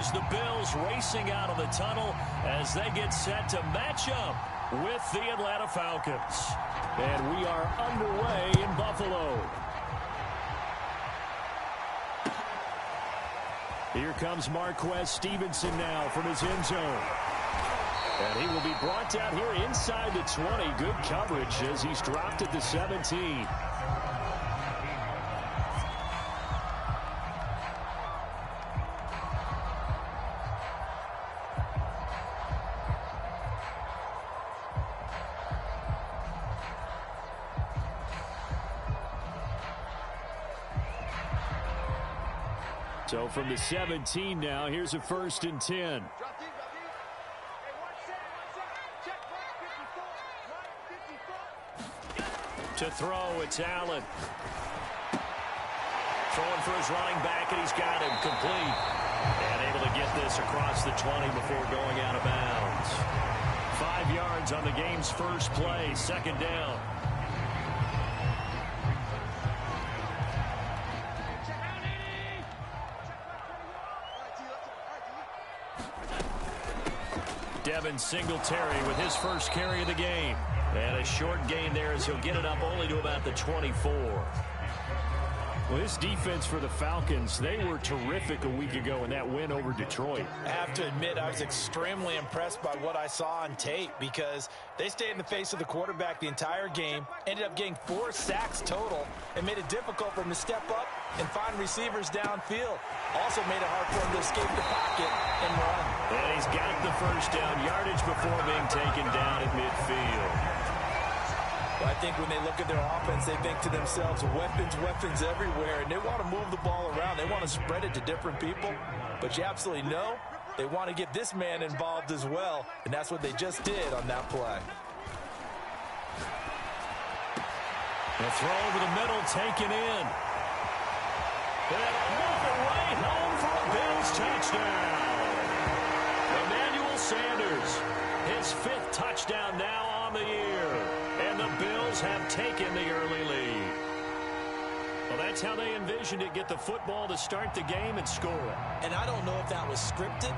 goes the Bills racing out of the tunnel as they get set to match up with the Atlanta Falcons. And we are underway in Buffalo. Here comes Marquez Stevenson now from his end zone. And he will be brought down here inside the 20. Good coverage as he's dropped at the 17. So from the 17 now, here's a 1st and 10. To throw, it's Allen. Throwing for his running back, and he's got him complete. And able to get this across the 20 before going out of bounds. 5 yards on the game's first play, 2nd down. Devin Singletary with his first carry of the game. And a short gain there as he'll get it up only to about the 24. Well, this defense for the Falcons, they were terrific a week ago in that win over Detroit. I have to admit, I was extremely impressed by what I saw on tape because they stayed in the face of the quarterback the entire game, ended up getting 4 sacks total, and made it difficult for him to step up and find receivers downfield. Also made it hard for him to escape the pocket and run. And he's got the first down yardage before being taken down at midfield. I think when they look at their offense, they think to themselves, weapons everywhere, and they want to move the ball around. They want to spread it to different people, but you absolutely know they want to get this man involved as well, and that's what they just did on that play. The throw over the middle, taken in. And off the right, home for a Bills touchdown. Emmanuel Sanders, his 5th touchdown now on the year. And the Bills have taken the early lead. Well, that's how they envisioned it, get the football to start the game and score it. And I don't know if that was scripted.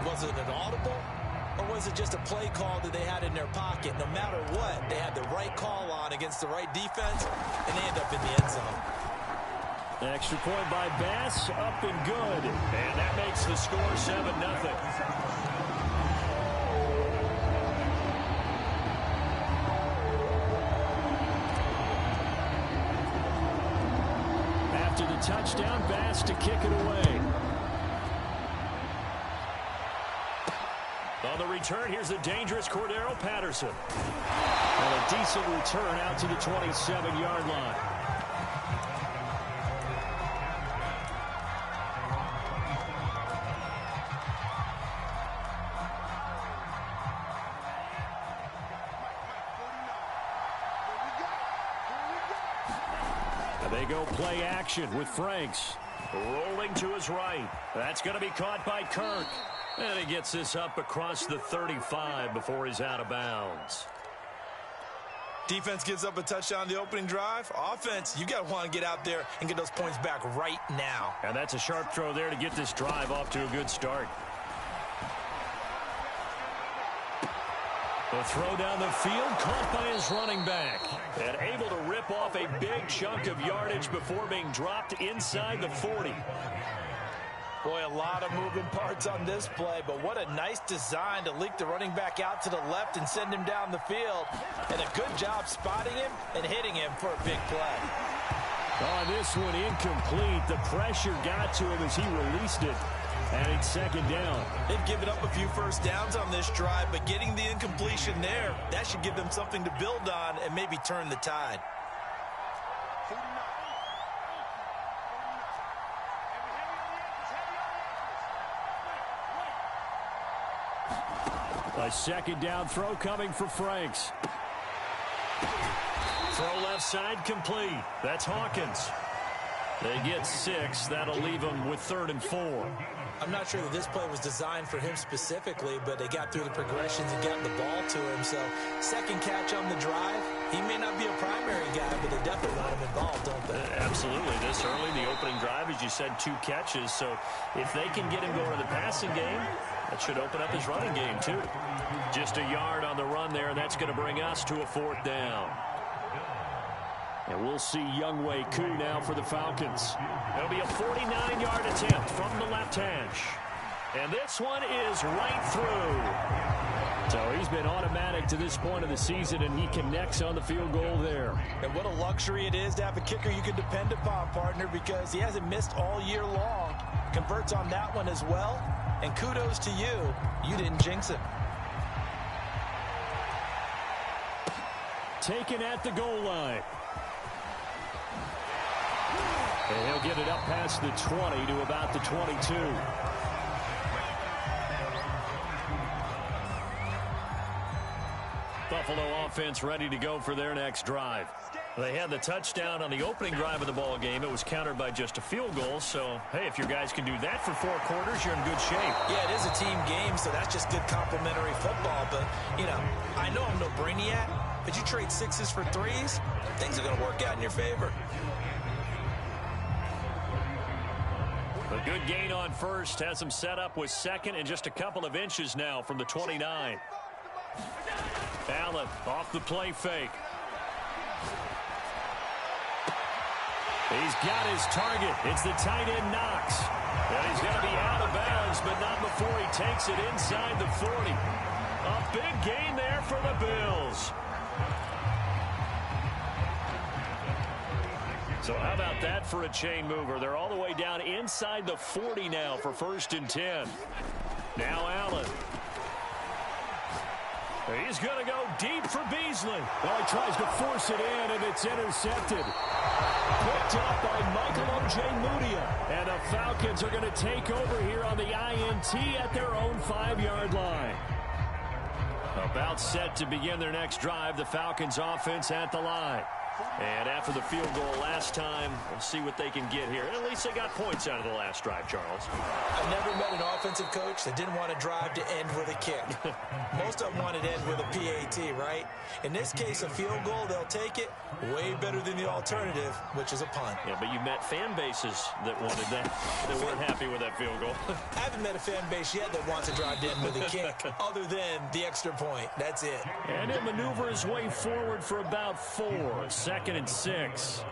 Was it an audible? Or was it just a play call that they had in their pocket? No matter what, they had the right call on against the right defense, and they end up in the end zone. An extra point by Bass, up and good. And that makes the score 7-0. After the touchdown, Bass to kick it away. On the return, here's the dangerous Cordero Patterson. And a decent return out to the 27-yard line. They go play action with Franks. Rolling to his right. That's going to be caught by Kirk. And he gets this up across the 35 before he's out of bounds. Defense gives up a touchdown the opening drive. Offense, you got to want to get out there and get those points back right now. And that's a sharp throw there to get this drive off to a good start. The throw down the field, caught by his running back. And able to rip off a big chunk of yardage before being dropped inside the 40. Boy, a lot of moving parts on this play, but what a nice design to leak the running back out to the left and send him down the field. And a good job spotting him and hitting him for a big play. On this one, incomplete. The pressure got to him as he released it. And it's 2nd down. They've given up a few first downs on this drive, but getting the incompletion there, that should give them something to build on and maybe turn the tide. A 2nd down throw coming for Franks. Throw left side complete. That's Hawkins. They get 6. That'll leave them with 3rd and 4. I'm not sure that this play was designed for him specifically, but they got through the progressions and got the ball to him. So 2nd catch on the drive, He may not be a primary guy, but they definitely want him involved, don't they? Absolutely. This early, the opening drive, as you said, 2 catches. So if they can get him going in the passing game, that should open up his running game, too. Just a yard on the run there, and that's going to bring us to a 4th down. And we'll see Younghoe Koo now for the Falcons. It'll be a 49-yard attempt from the left hash. And this one is right through. So he's been automatic to this point of the season, and he connects on the field goal there. And what a luxury it is to have a kicker you can depend upon, partner, because he hasn't missed all year long. Converts on that one as well. And kudos to you. You didn't jinx him. Taken at the goal line. And he'll get it up past the 20 to about the 22. Buffalo offense ready to go for their next drive. They had the touchdown on the opening drive of the ball game. It was countered by just a field goal. So, hey, if your guys can do that for 4 quarters, you're in good shape. Yeah, it is a team game, so that's just good complimentary football. But, you know, I know I'm no brainiac, but you trade 6s for 3s, things are going to work out in your favor. A good gain on first. Has him set up with 2nd and just a couple of inches now from the 29. Allen off the play fake. He's got his target. It's the tight end Knox. And he's going to be out of bounds, but not before he takes it inside the 40. A big gain there for the Bills. So how about that for a chain mover? They're all the way down inside the 40 now for 1st and 10. Now Allen. He's going to go deep for Beasley. Well, he tries to force it in, and it's intercepted. Picked up by Michael Ojemudia. And the Falcons are going to take over here on the INT at their own 5-yard line. About set to begin their next drive, the Falcons offense at the line. And after the field goal last time, we'll see what they can get here. At least they got points out of the last drive, Charles. I've never met an offensive coach that didn't want to drive to end with a kick. Most of them wanted to end with a PAT, right? In this case, a field goal, they'll take it. Way better than the alternative, which is a punt. Yeah, but you've met fan bases that wanted that, that weren't happy with that field goal. I haven't met a fan base yet that wants to drive to end with a kick, other than the extra point. That's it. And he'll maneuver his way forward for about 4. 2nd and 6.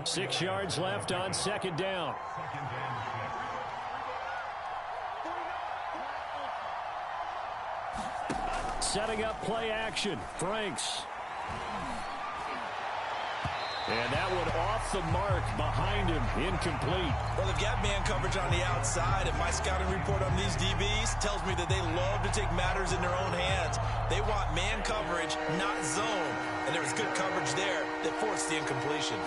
6 yards left on 2nd down. Setting up play action. Franks. And that one off the mark behind him. Incomplete. Well, they've got man coverage on the outside, and my scouting report on these DBs tells me that they love to take matters in their own hands. They want man coverage, not zone. And there was good coverage there that forced the incompletion.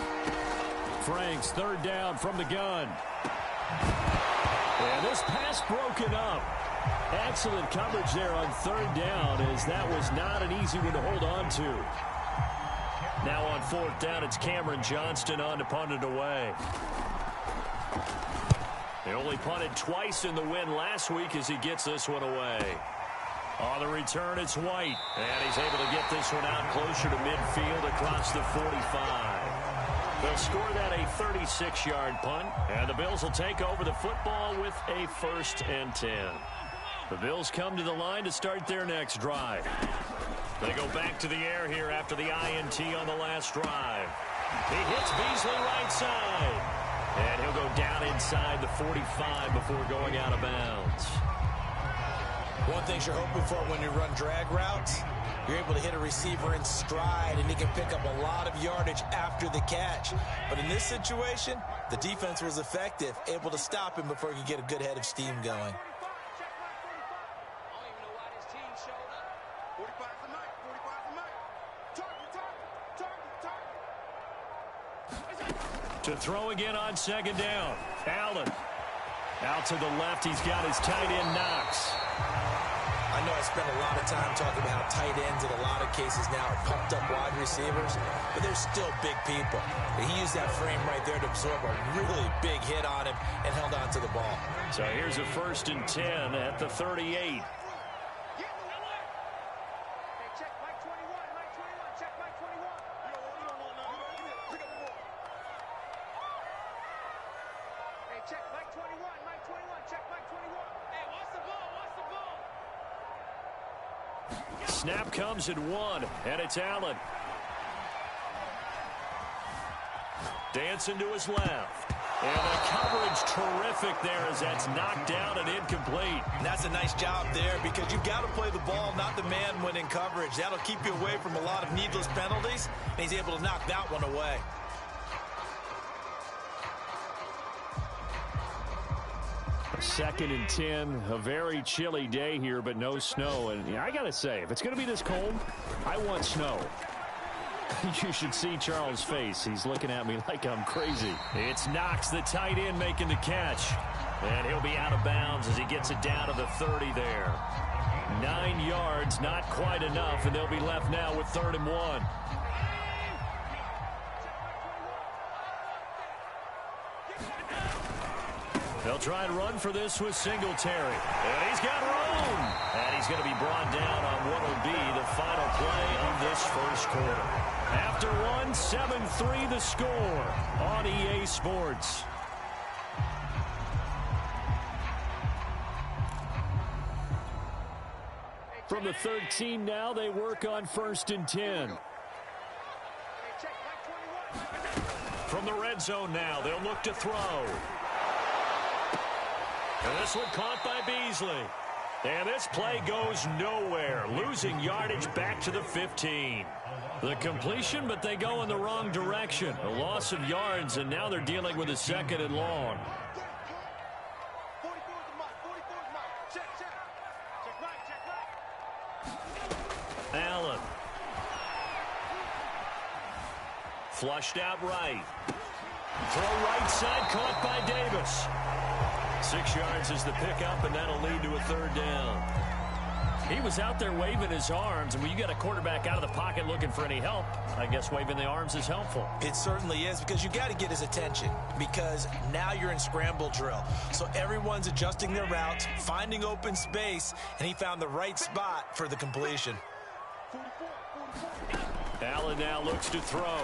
Franks, 3rd down from the gun. And this pass broken up. Excellent coverage there on 3rd down, as that was not an easy one to hold on to. Now on 4th down, it's Cameron Johnston on to punt it away. They only punted twice in the win last week as he gets this one away. On the return, it's White. And he's able to get this one out closer to midfield across the 45. They'll score that a 36-yard punt. And the Bills will take over the football with a 1st and 10. The Bills come to the line to start their next drive. They go back to the air here after the INT on the last drive. He hits Beasley right side. And he'll go down inside the 45 before going out of bounds. One thing you're hoping for when you run drag routes, you're able to hit a receiver in stride, and he can pick up a lot of yardage after the catch. But in this situation, the defense was effective, able to stop him before he could get a good head of steam going. To throw again on 2nd down. Allen. Out to the left, he's got his tight end Knox. I know I spent a lot of time talking about how tight ends in a lot of cases now are pumped up wide receivers, but they're still big people. And he used that frame right there to absorb a really big hit on him and held on to the ball. So here's a 1st and 10 at the 38. Snap comes at 1, and it's Allen. Dancing to his left. And the coverage terrific there as that's knocked down and incomplete. And that's a nice job there because you've got to play the ball, not the man when in coverage. That'll keep you away from a lot of needless penalties, and he's able to knock that one away. Second and 10, a very chilly day here, but no snow. And I got to say, if it's going to be this cold, I want snow. You should see Charles' face. He's looking at me like I'm crazy. It's Knox, the tight end, making the catch. And he'll be out of bounds as he gets it down to the 30 there. 9 yards, not quite enough, and they'll be left now with 3rd and 1. They'll try and run for this with Singletary. And he's got room. And he's going to be brought down on what will be the final play of this first quarter. After one, 7-3 the score on EA Sports. From the 13 now, they work on 1st and 10. From the red zone now, they'll look to throw. And this one caught by Beasley. And this play goes nowhere, losing yardage back to the 15. The completion, but they go in the wrong direction. A loss of yards, and now they're dealing with a 2nd and long. Allen. Flushed out right. Throw right side, caught by Davis. 6 yards is the pickup, and that'll lead to a 3rd down. He was out there waving his arms, and when you got a quarterback out of the pocket looking for any help, I guess waving the arms is helpful. It certainly is, because you got to get his attention, because now you're in scramble drill. So everyone's adjusting their routes, finding open space, and he found the right spot for the completion. Allen now looks to throw.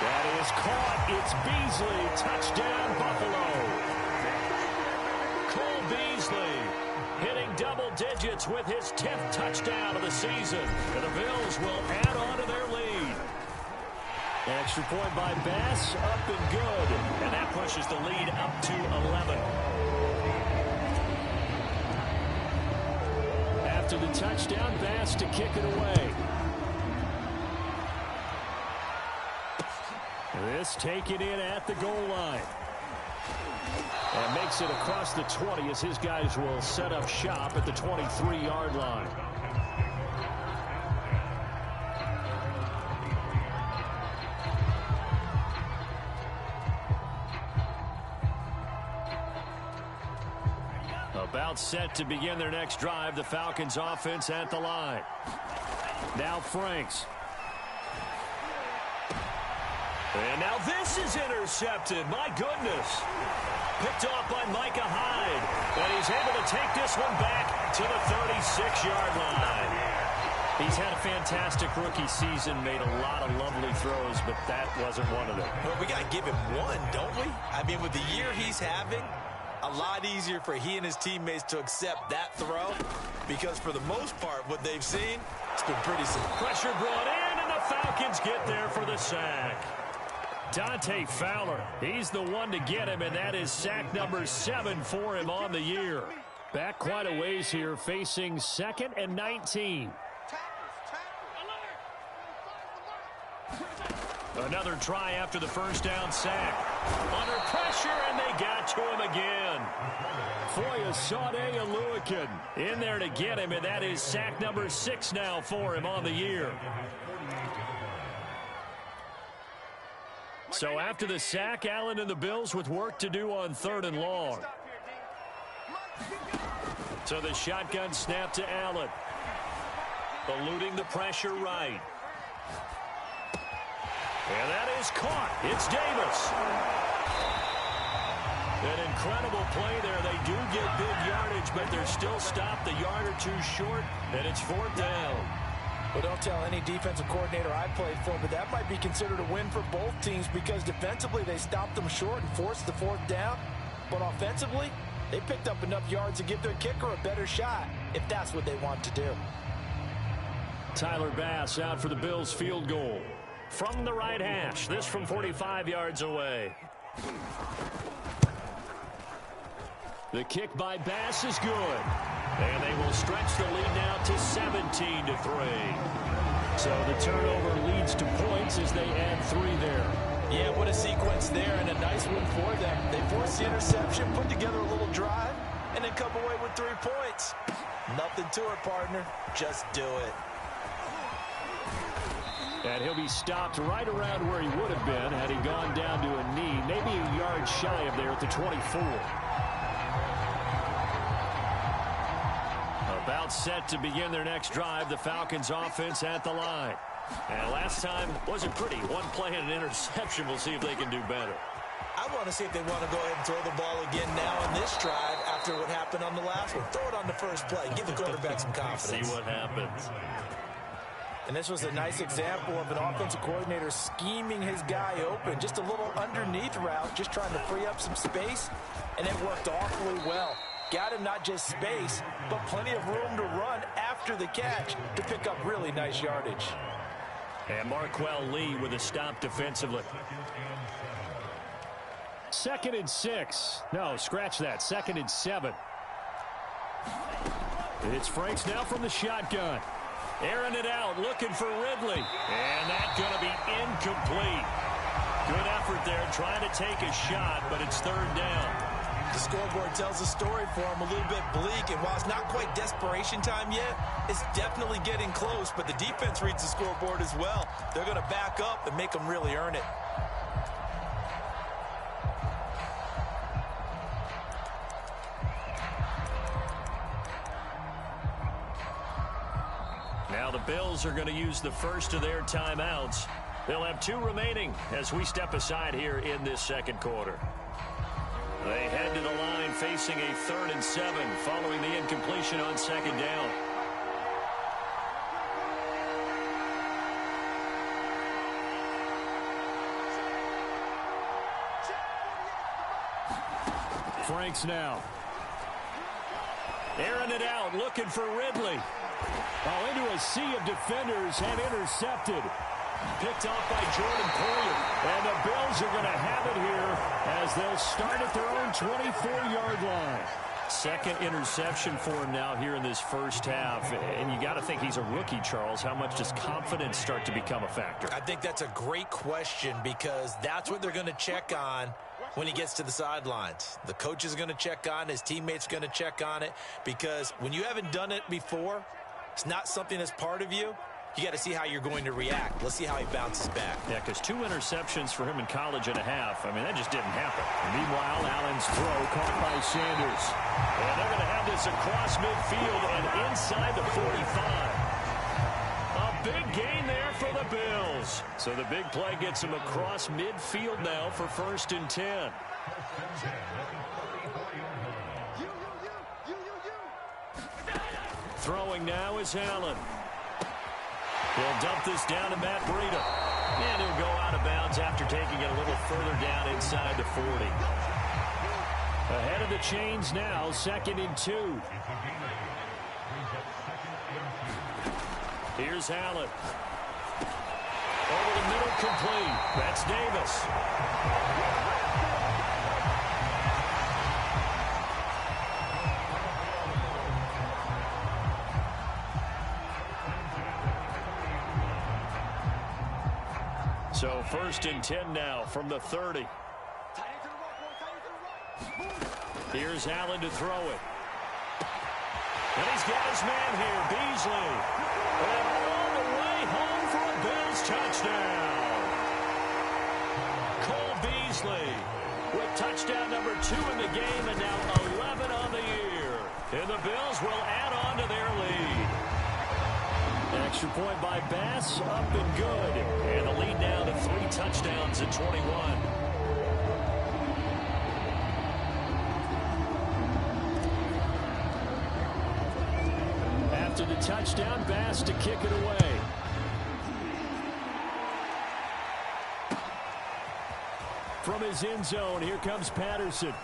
That is caught. It's Beasley. Touchdown, Buffalo. Cole Beasley hitting double digits with his 10th touchdown of the season. And the Bills will add on to their lead. Extra point by Bass, up and good. And that pushes the lead up to 11. After the touchdown, Bass to kick it away. This taken in at the goal line. And makes it across the 20 as his guys will set up shop at the 23-yard line. About set to begin their next drive. The Falcons offense at the line. Now Franks. And now this is intercepted. My goodness. Picked off by Micah Hyde. And he's able to take this one back to the 36-yard line. He's had a fantastic rookie season, made a lot of lovely throws, but that wasn't one of them. Well, we got to give him one, don't we? I mean, with the year he's having, a lot easier for he and his teammates to accept that throw, because for the most part, what they've seen, it's been pretty simple. Pressure brought in, and the Falcons get there for the sack. Dante Fowler, he's the one to get him, and that is sack number 7 for him on the year. Back quite a ways here, facing 2nd and 19. Another try after the first down sack. Under pressure, and they got to him again. Foyesade Aluakin in there to get him, and that is sack number 6 now for him on the year. So after the sack, Allen and the Bills with work to do on 3rd and long. So the shotgun snap to Allen. Eluding the pressure right. And that is caught. It's Davis. An incredible play there. They do get big yardage, but they're still stopped a yard or two short, and it's 4th down. Well, don't tell any defensive coordinator I played for, but that might be considered a win for both teams because defensively they stopped them short and forced the 4th down. But offensively, They picked up enough yards to give their kicker a better shot, if that's what they want to do. Tyler Bass out for the Bills field goal. From the right hash, this from 45 yards away. The kick by Bass is good. And they will stretch the lead now to 17-3. So the turnover leads to points as they add 3 there. Yeah, what a sequence there, and a nice win for them. They forced the interception, put together a little drive, and then come away with 3 points. Nothing to it, partner. Just do it. And he'll be stopped right around where he would have been had he gone down to a knee, maybe a yard shy of there at the 24. About set to begin their next drive, the Falcons offense at the line. And last time wasn't pretty. 1 play and an interception. We'll see if they can do better. I want to see if they want to go ahead and throw the ball again now on this drive after what happened on the last one. Throw it on the first play. Give the quarterback some confidence. See what happens. And this was a nice example of an offensive coordinator scheming his guy open. Just a little underneath route, just trying to free up some space, and it worked awfully well. Got him not just space, but plenty of room to run after the catch to pick up really nice yardage. And Marquell Lee with a stop defensively. 2nd and 6. No, scratch that. 2nd and 7. It's Franks now from the shotgun. Airing it out, looking for Ridley. And that's going to be incomplete. Good effort there, trying to take a shot, but it's 3rd down. The scoreboard tells a story for him, a little bit bleak, and while it's not quite desperation time yet, it's definitely getting close, but the defense reads the scoreboard as well. They're going to back up and make them really earn it. Now the Bills are going to use the first of their timeouts. They'll have 2 remaining as we step aside here in this 2nd quarter. They head to the line facing a 3rd and 7 following the incompletion on 2nd down. Franks now. Airing it out, looking for Ridley. Oh, into a sea of defenders and intercepted. Picked off by Jordan Poyer. And the Bills are going to have it here as they'll start at their own 24-yard line. 2nd interception for him now here in this first half. And you got to think he's a rookie, Charles. How much does confidence start to become a factor? I think that's a great question because that's what they're going to check on when he gets to the sidelines. The coach is going to check on it. His teammates are going to check on it because when you haven't done it before, it's not something that's part of you. You got to see how you're going to react. Let's see how he bounces back. Yeah, because 2 interceptions for him in college and a half. I mean, that just didn't happen. And meanwhile, Allen's throw caught by Sanders. And they're going to have this across midfield and inside the 45. A big gain there for the Bills. So the big play gets him across midfield now for 1st and 10. Throwing now is Allen. He'll dump this down to Matt Breida. And he'll go out of bounds after taking it a little further down inside the 40. Ahead of the chains now, 2nd and 2. Here's Allen. Over the middle, complete. That's Davis. So 1st and 10 now from the 30. Here's Allen to throw it. And he's got his man here, Beasley. And all the way home for a Bills touchdown. Cole Beasley with touchdown number 2 in the game and now 11 on the year. And the Bills will add on to their lead. An extra point by Bass, up and good. And the lead now to 3 touchdowns at 21. After the touchdown, Bass to kick it away. From his end zone, here comes Patterson.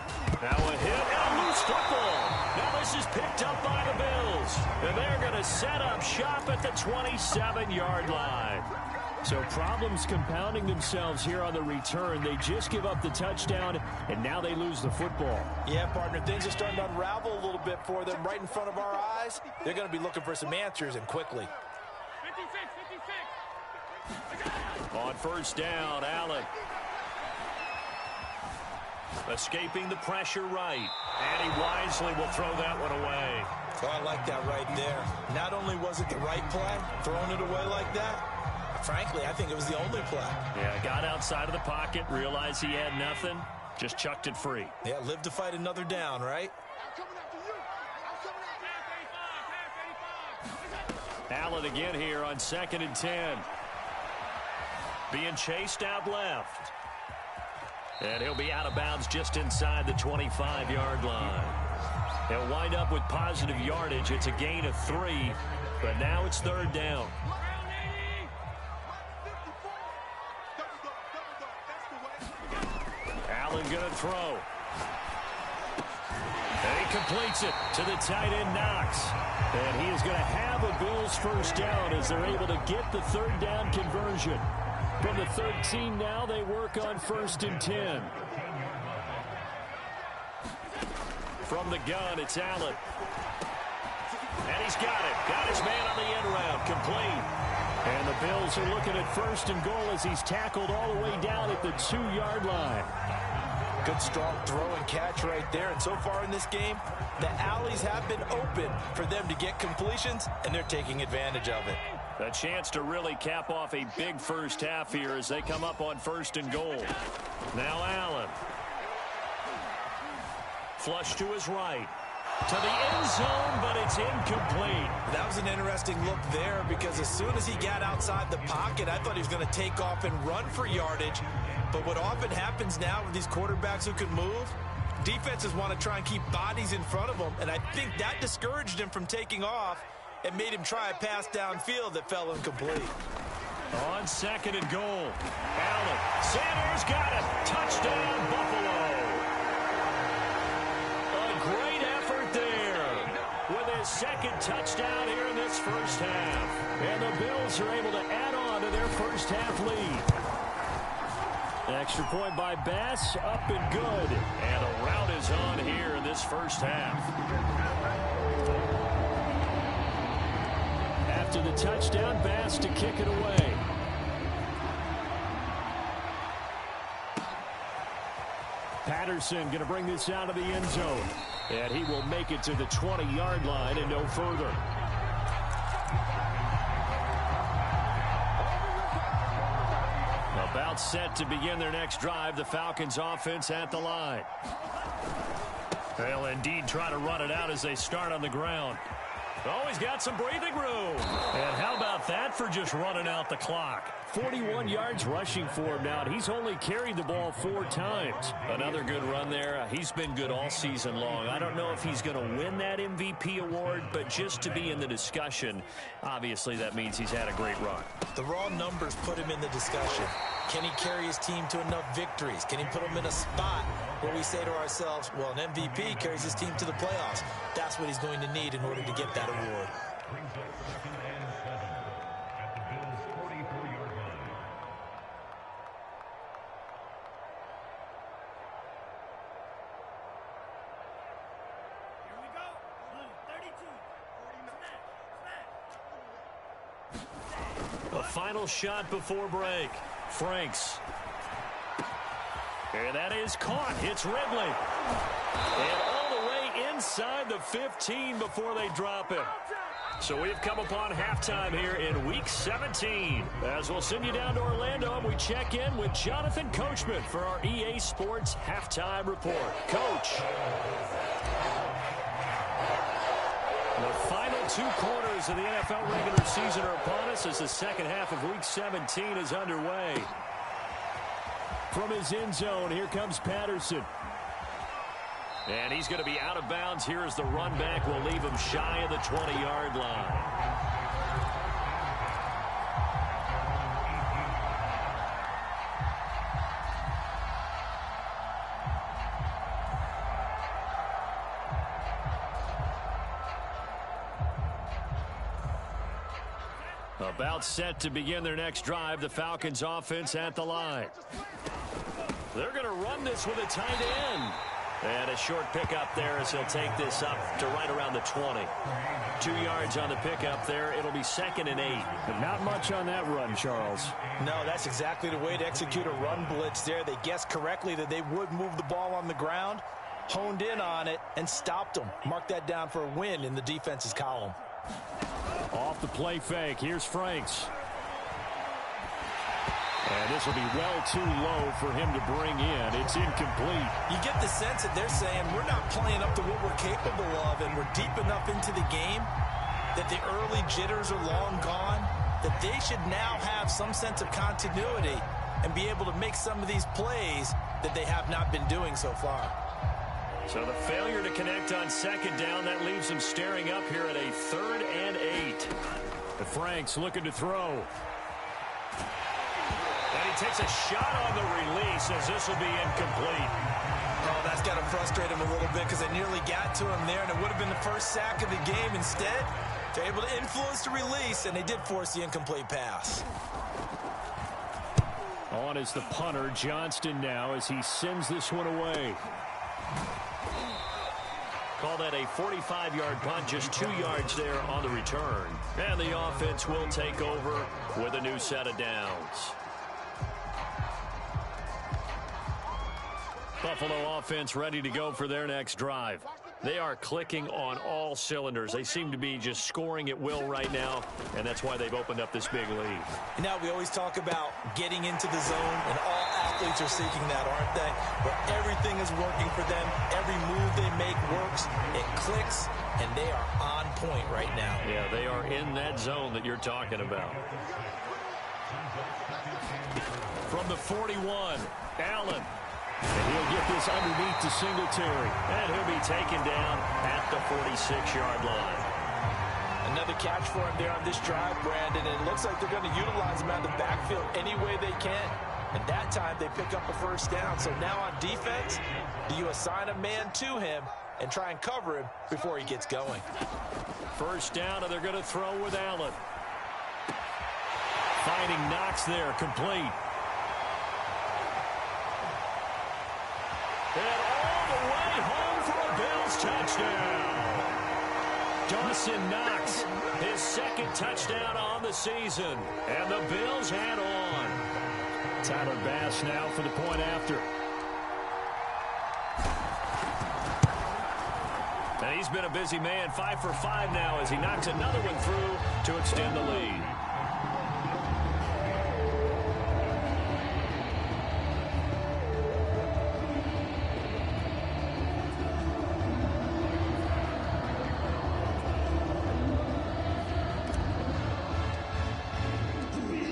Now a hit, and a loose loose football. Now this is picked up by the Bills. And they're going to set up shop at the 27-yard line. So problems compounding themselves here on the return. They just give up the touchdown, and now they lose the football. Yeah, partner, things are starting to unravel a little bit for them right in front of our eyes. They're going to be looking for some answers, and quickly. 56. On first down, Allen. Escaping the pressure right. And he wisely will throw that one away. Oh, I like that right there. Not only was it the right play, throwing it away like that, frankly, I think it was the only play. Yeah, got outside of the pocket, realized he had nothing, just chucked it free. Yeah, live to fight another down, right? Allen again here on 2nd and 10. Being chased out left. And he'll be out of bounds just inside the 25-yard line. He'll wind up with positive yardage. It's a gain of 3, but now it's 3rd down. Allen going to throw. And he completes it to the tight end, Knox. And he is going to have a Bills first down as they're able to get the 3rd down conversion. From the 13 now, they work on 1st and 10. From the gun, it's Allen. And he's got it. Got his man on the end route. Complete. And the Bills are looking at 1st and goal as he's tackled all the way down at the 2-yard line. Good strong throw and catch right there. And so far in this game, the alleys have been open for them to get completions, and they're taking advantage of it. A chance to really cap off a big first half here as they come up on 1st and goal. Now Allen. Flush to his right. To the end zone, but it's incomplete. That was an interesting look there because as soon as he got outside the pocket, I thought he was going to take off and run for yardage. But what often happens now with these quarterbacks who can move, defenses want to try and keep bodies in front of them, and I think that discouraged him from taking off and made him try a pass downfield that fell incomplete. On 2nd and goal, Allen. Sanders got it. Touchdown, Buffalo. A great effort there with his 2nd touchdown here in this first half. And the Bills are able to add on to their first half lead. Extra point by Bass, up and good. And a rout is on here in this first half. After the touchdown, Bass to kick it away. Patterson going to bring this out of the end zone. And he will make it to the 20-yard line and no further. About set to begin their next drive. The Falcons offense at the line. They'll indeed try to run it out as they start on the ground. Always got some breathing room. And how about that for just running out the clock? 41 yards rushing for him now. He's only carried the ball 4 times. Another good run there. He's been good all season long. I don't know if he's going to win that MVP award, but just to be in the discussion, obviously that means he's had a great run. The raw numbers put him in the discussion. Can he carry his team to enough victories? Can he put them in a spot where we say to ourselves, well, an MVP carries his team to the playoffs. That's what he's going to need in order to get that award. A final shot before break. Franks. And that is caught. It's Ridley. And all the way inside the 15 before they drop him. So we've come upon halftime here in Week 17. As we'll send you down to Orlando, and we check in with Jonathan Coachman for our EA Sports Halftime Report. Coach. The final 2 quarters of the NFL regular season are upon us as the second half of Week 17 is underway. From his end zone, here comes Patterson. And he's going to be out of bounds here as the run back will leave him shy of the 20-yard line. About set to begin their next drive, the Falcons offense at the line. They're going to run this with a tight end. And a short pickup there as he'll take this up to right around the 20. 2 yards on the pickup there. It'll be 2nd and 8. But not much on that run, Charles. No, that's exactly the way to execute a run blitz there. They guessed correctly that they would move the ball on the ground, honed in on it, and stopped them. Mark that down for a win in the defense's column. Off the play fake. Here's Franks. And this will be well too low for him to bring in. It's incomplete. You get the sense that they're saying we're not playing up to what we're capable of, and we're deep enough into the game that the early jitters are long gone, that they should now have some sense of continuity and be able to make some of these plays that they have not been doing so far. So the failure to connect on 2nd down, that leaves them staring up here at a 3rd and 8. The Franks looking to throw. And he takes a shot on the release as this will be incomplete. Oh, that's got to frustrate him a little bit because they nearly got to him there, and it would have been the first sack of the game. Instead, they're able to influence the release, and they did force the incomplete pass. On is the punter, Johnston, now as he sends this one away. Call that a 45-yard punt, just 2 yards there on the return. And the offense will take over with a new set of downs. Buffalo offense ready to go for their next drive. They are clicking on all cylinders. They seem to be just scoring at will right now, and that's why they've opened up this big lead. Now, we always talk about getting into the zone, and all athletes are seeking that, aren't they? Where everything is working for them. Every move they make works. It clicks, and they are on point right now. Yeah, they are in that zone that you're talking about. From the 41, Allen. And he'll get this underneath to Singletary. And he'll be taken down at the 46-yard line. Another catch for him there on this drive, Brandon. And it looks like they're going to utilize him out of the backfield any way they can. And that time they pick up a first down. So now on defense, do you assign a man to him and try and cover him before he gets going? First down, and they're going to throw with Allen. Finding Knox there, complete. And all the way home for a Bills touchdown. Dawson Knox, his 2nd touchdown on the season. And the Bills head on. Tyler Bass now for the point after. And he's been a busy man, 5 for 5 now as he knocks another one through to extend the lead.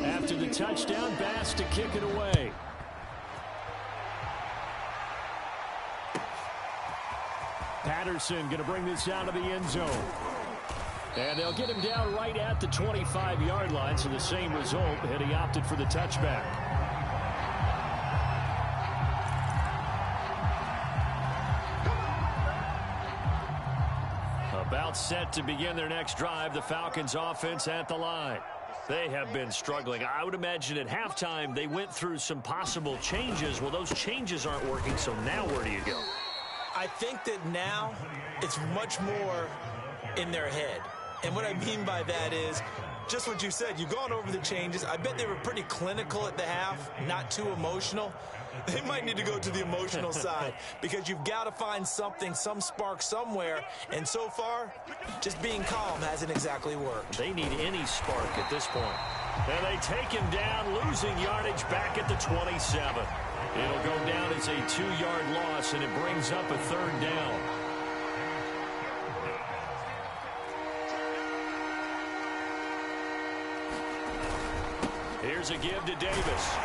After the touchdown, Bass to kick it away. Patterson going to bring this out of the end zone. And they'll get him down right at the 25-yard line, so the same result, and he opted for the touchback. About set to begin their next drive, the Falcons offense at the line. They have been struggling. I would imagine at halftime they went through some possible changes. Well, those changes aren't working, so now where do you go? I think that now it's much more in their head. And what I mean by that is just what you said. You've gone over the changes. I bet they were pretty clinical at the half, not too emotional. They might need to go to the emotional side because you've got to find something, some spark somewhere. And so far, just being calm hasn't exactly worked. They need any spark at this point. And they take him down, losing yardage back at the 27. It'll go down as a 2-yard loss, and it brings up a 3rd down. Here's a give to Davis.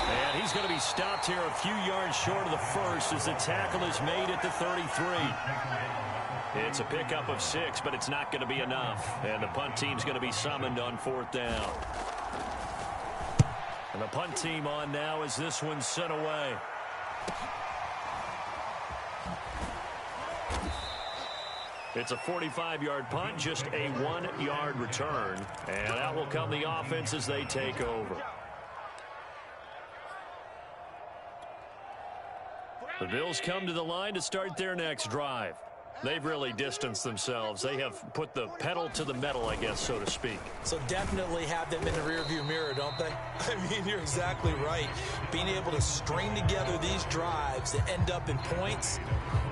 And he's going to be stopped here a few yards short of the first as the tackle is made at the 33. It's a pickup of 6, but it's not going to be enough. And the punt team's going to be summoned on 4th down. And the punt team on now as this one's sent away. It's a 45-yard punt, just a 1-yard return. And out will come the offense as they take over. The Bills come to the line to start their next drive. They've really distanced themselves. They have put the pedal to the metal, I guess, so to speak. So definitely have them in the rearview mirror, don't they? I mean, you're exactly right. Being able to string together these drives that end up in points,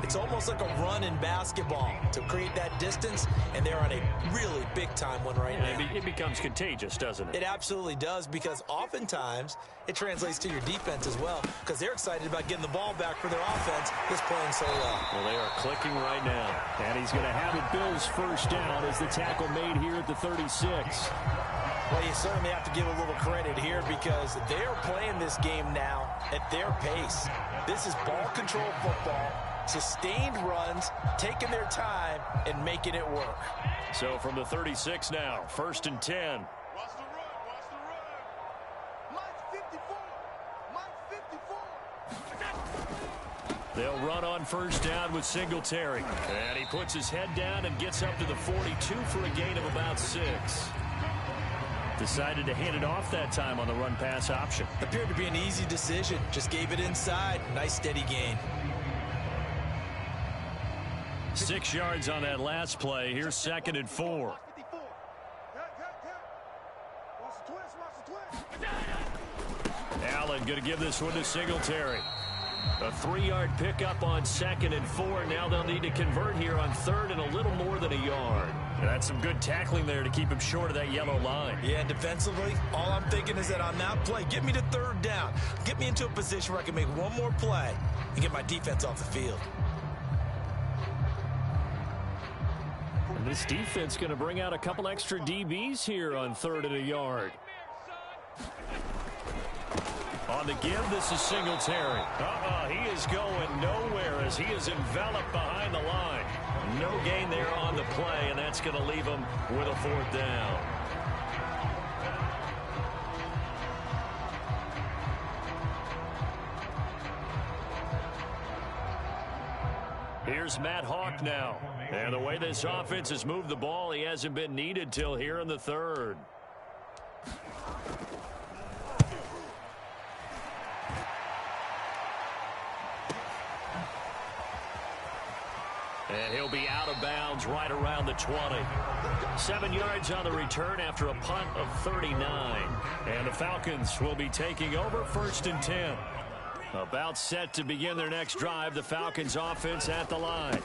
it's almost like a run in basketball to create that distance, and they're on a really big-time one right now. It becomes contagious, doesn't it? It absolutely does, because oftentimes it translates to your defense as well, because they're excited about getting the ball back for their offense that's playing so well. Well, they are clicking right now. And he's going to have it Bills first down as the tackle made here at the 36. Well, you certainly have to give a little credit here because they're playing this game now at their pace. This is ball control football, sustained runs, taking their time, and making it work. So from the 36 now, 1st and 10. Watch the run, watch the run. Mike 54, Mike 54. They'll run on first down with Singletary. And he puts his head down and gets up to the 42 for a gain of about 6. Decided to hand it off that time on the run-pass option. Appeared to be an easy decision. Just gave it inside. Nice steady gain. 6 yards on that last play. Here's 2nd and 4. Watch the twist, watch the twist. Allen going to give this one to Singletary. A 3-yard pickup on 2nd and 4. Now they'll need to convert here on 3rd and a little more than a yard. That's some good tackling there to keep him short of that yellow line. Yeah, and defensively, all I'm thinking is that on that play, get me to 3rd down. Get me into a position where I can make one more play and get my defense off the field. And this defense going to bring out a couple extra DBs here on 3rd and a yard. On the give, this is Singletary. He is going nowhere as he is enveloped behind the line. No gain there on the play, and that's going to leave him with a 4th down. Here's Matt Hawk now. And the way this offense has moved the ball, he hasn't been needed till here in the 3rd. And he'll be out of bounds right around the 20. 7 yards on the return after a punt of 39. And the Falcons will be taking over 1st and 10. About set to begin their next drive. The Falcons offense at the line.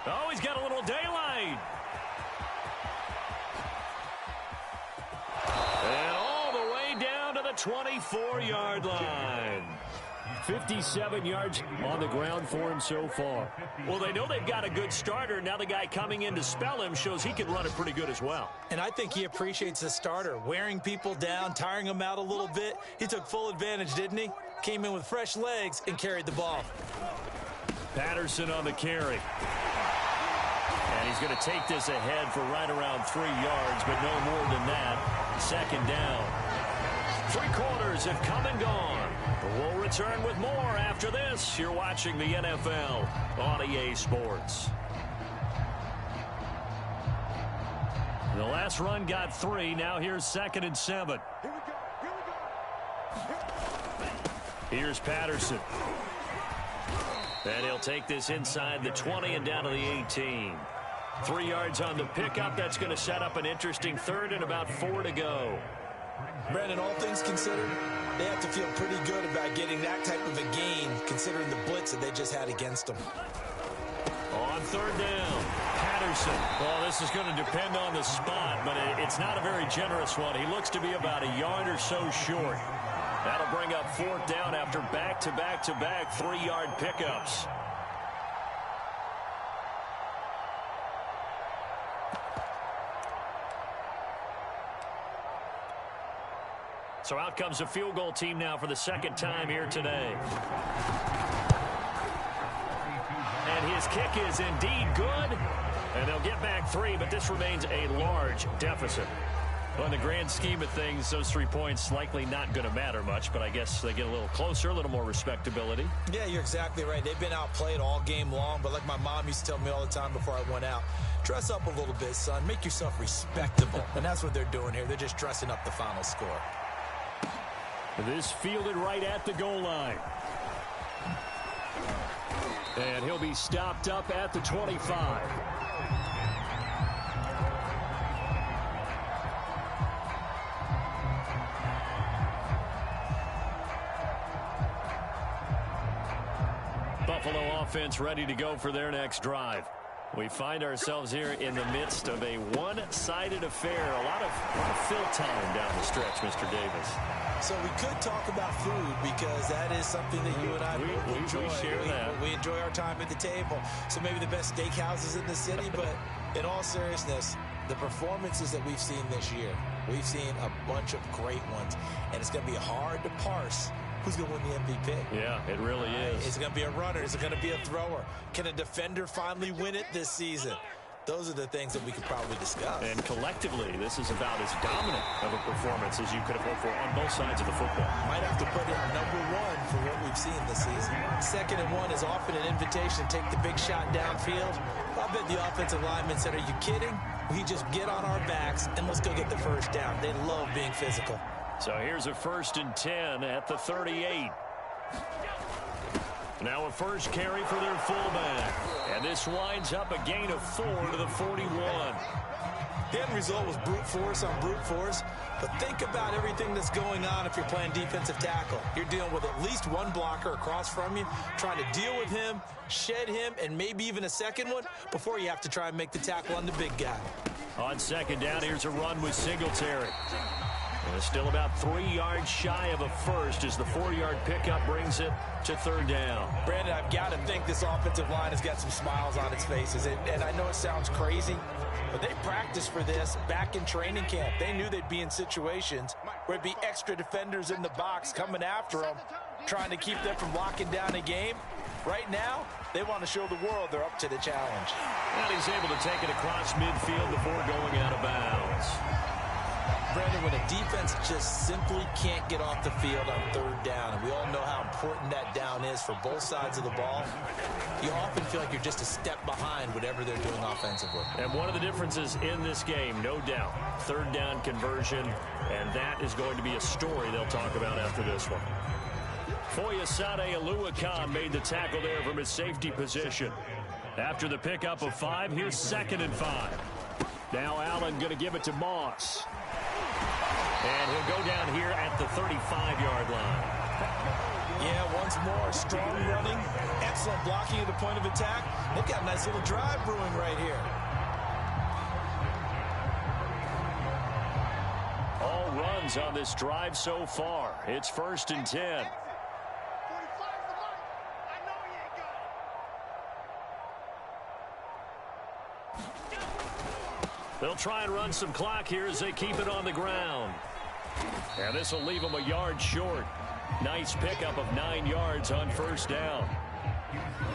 Oh, he's got a little daylight. And all the way down to the 24-yard line. 57 yards on the ground for him so far. Well, they know they've got a good starter. Now the guy coming in to spell him shows he can run it pretty good as well. And I think he appreciates the starter, wearing people down, tiring them out a little bit. He took full advantage, didn't he? Came in with fresh legs and carried the ball. Patterson on the carry. And he's going to take this ahead for right around 3 yards, but no more than that. 2nd down. 3 quarters have come and gone. We'll return with more after this. You're watching the NFL on EA Sports. The last run got 3. Now here's 2nd and 7. Here's Patterson. And he'll take this inside the 20 and down to the 18. 3 yards on the pickup. That's going to set up an interesting 3rd and about 4 to go. Brandon, all things considered, they have to feel pretty good about getting that type of a gain, considering the blitz that they just had against them. On 3rd down, Patterson. Well, this is going to depend on the spot, but it's not a very generous one. He looks to be about a yard or so short. That'll bring up 4th down after back-to-back-to-back 3-yard pickups. So out comes a field goal team now for the 2nd time here today. And his kick is indeed good. And they'll get back 3, but this remains a large deficit. Well, in the grand scheme of things, those 3 points likely not going to matter much, but I guess they get a little closer, a little more respectability. Yeah, you're exactly right. They've been outplayed all game long, but like my mom used to tell me all the time before I went out, dress up a little bit, son. Make yourself respectable. And that's what they're doing here. They're just dressing up the final score. This fielded right at the goal line. And he'll be stopped up at the 25. Buffalo offense ready to go for their next drive. We find ourselves here in the midst of a one-sided affair. A lot of fill time down the stretch, Mr. Davis. So we could talk about food because that is something that you and I enjoy. We share that. We enjoy our time at the table. So maybe the best steakhouses in the city, but in all seriousness, the performances that we've seen this year, we've seen a bunch of great ones, and it's going to be hard to parse who's going to win the MVP. Yeah, it really is. Is it going to be a runner? Is it going to be a thrower? Can a defender finally win it this season? Those are the things that we could probably discuss. And collectively, this is about as dominant of a performance as you could have hoped for on both sides of the football. Might have to put in number one for what we've seen this season. 2nd and 1 is often an invitation to take the big shot downfield. I bet the offensive lineman said, are you kidding? We just get on our backs and let's go get the first down. They love being physical. So here's a 1st and 10 at the 38. Now a first carry for their fullback. And this winds up a gain of 4 to the 41. The end result was brute force on brute force. But think about everything that's going on if you're playing defensive tackle. You're dealing with at least one blocker across from you, trying to deal with him, shed him, and maybe even a second one before you have to try and make the tackle on the big guy. On 2nd down, here's a run with Singletary. And it's still about 3 yards shy of a first as the 4-yard pickup brings it to 3rd down. Brandon, I've got to think this offensive line has got some smiles on its faces. And I know it sounds crazy, but they practiced for this back in training camp. They knew they'd be in situations where it'd be extra defenders in the box coming after them, trying to keep them from locking down a game. Right now, they want to show the world they're up to the challenge. And he's able to take it across midfield before going out of bounds. Brandon, when a defense just simply can't get off the field on 3rd down, and we all know how important that down is for both sides of the ball, you often feel like you're just a step behind whatever they're doing offensively. And one of the differences in this game, no doubt, 3rd down conversion, and that is going to be a story they'll talk about after this one. Foyesade Aluakan made the tackle there from his safety position. After the pickup of 5, here's 2nd and 5. Now Allen going to give it to Moss. And he'll go down here at the 35-yard line. Yeah, once more, strong running, excellent blocking at the point of attack. They've got a nice little drive brewing right here. All runs on this drive so far. It's 1st and 10. They'll try and run some clock here as they keep it on the ground. And this will leave them a yard short. Nice pickup of 9 yards on 1st down.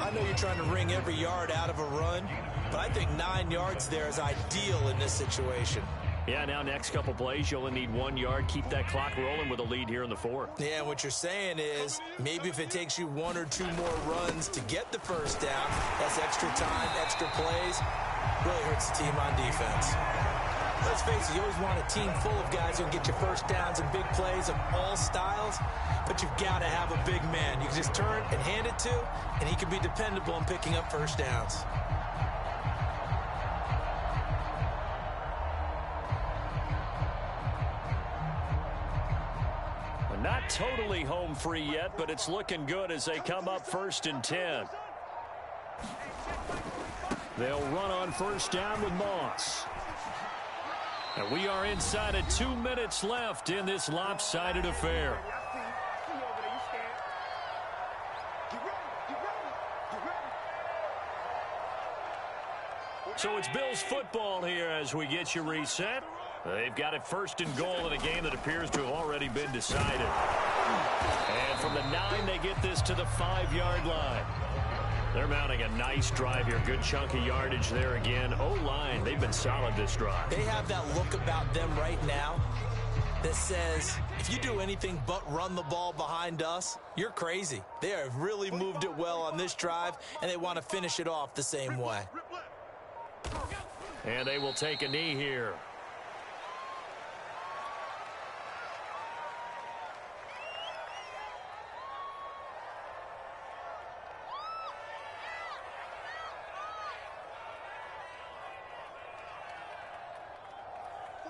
I know you're trying to wring every yard out of a run, but I think 9 yards there is ideal in this situation. Yeah, now next couple plays, you only need 1 yard. Keep that clock rolling with a lead here in the 4th. Yeah, and what you're saying is maybe if it takes you 1 or 2 more runs to get the first down, that's extra time, extra plays. Really hurts the team on defense. Let's face it, you always want a team full of guys who can get you first downs and big plays of all styles, but you've got to have a big man you can just turn and hand it to, and he can be dependable in picking up first downs. Not totally home free yet, but it's looking good as they come up 1st and 10. They'll run on 1st down with Moss. And we are inside of 2 minutes left in this lopsided affair. So it's Bills football here as we get you reset. They've got it 1st and goal in a game that appears to have already been decided. And from the 9, they get this to the 5-yard line. They're mounting a nice drive here. Good chunk of yardage there again. O-line, they've been solid this drive. They have that look about them right now that says, if you do anything but run the ball behind us, you're crazy. They have really moved it well on this drive, and they want to finish it off the same way. And they will take a knee here.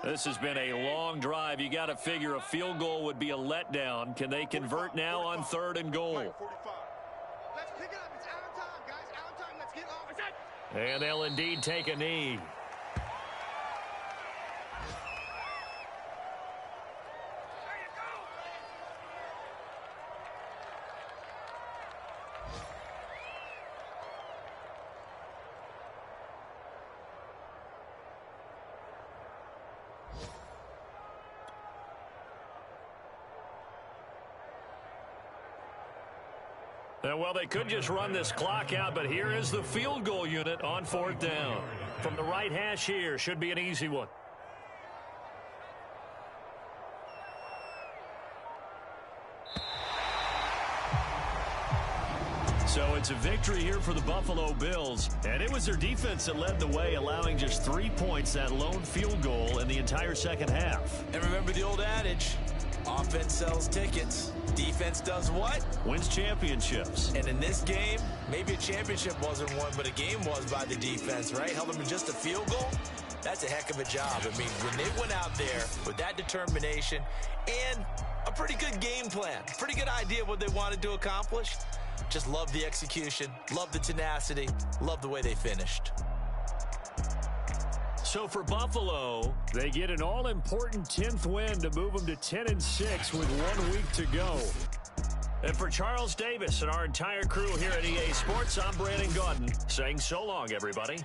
This has been a long drive. You got to figure a field goal would be a letdown. Can they convert now on 3rd and goal? Let's pick it up. It's out of time, guys. Out of time. Let's get off. And they'll indeed take a knee. Well, they could just run this clock out, but here is the field goal unit on 4th down. From the right hash here, should be an easy one. So it's a victory here for the Buffalo Bills, and it was their defense that led the way, allowing just 3 points, that lone field goal in the entire second half. And remember the old adage, offense sells tickets. Defense does what? Wins championships. And in this game, maybe a championship wasn't won, but a game was by the defense, right? Held them to just a field goal. That's a heck of a job. I mean, when they went out there with that determination and a pretty good game plan, pretty good idea of what they wanted to accomplish, just love the execution, love the tenacity, love the way they finished. So for Buffalo, they get an all-important 10th win to move them to 10-6 with 1 week to go. And for Charles Davis and our entire crew here at EA Sports, I'm Brandon Gaudin saying so long, everybody.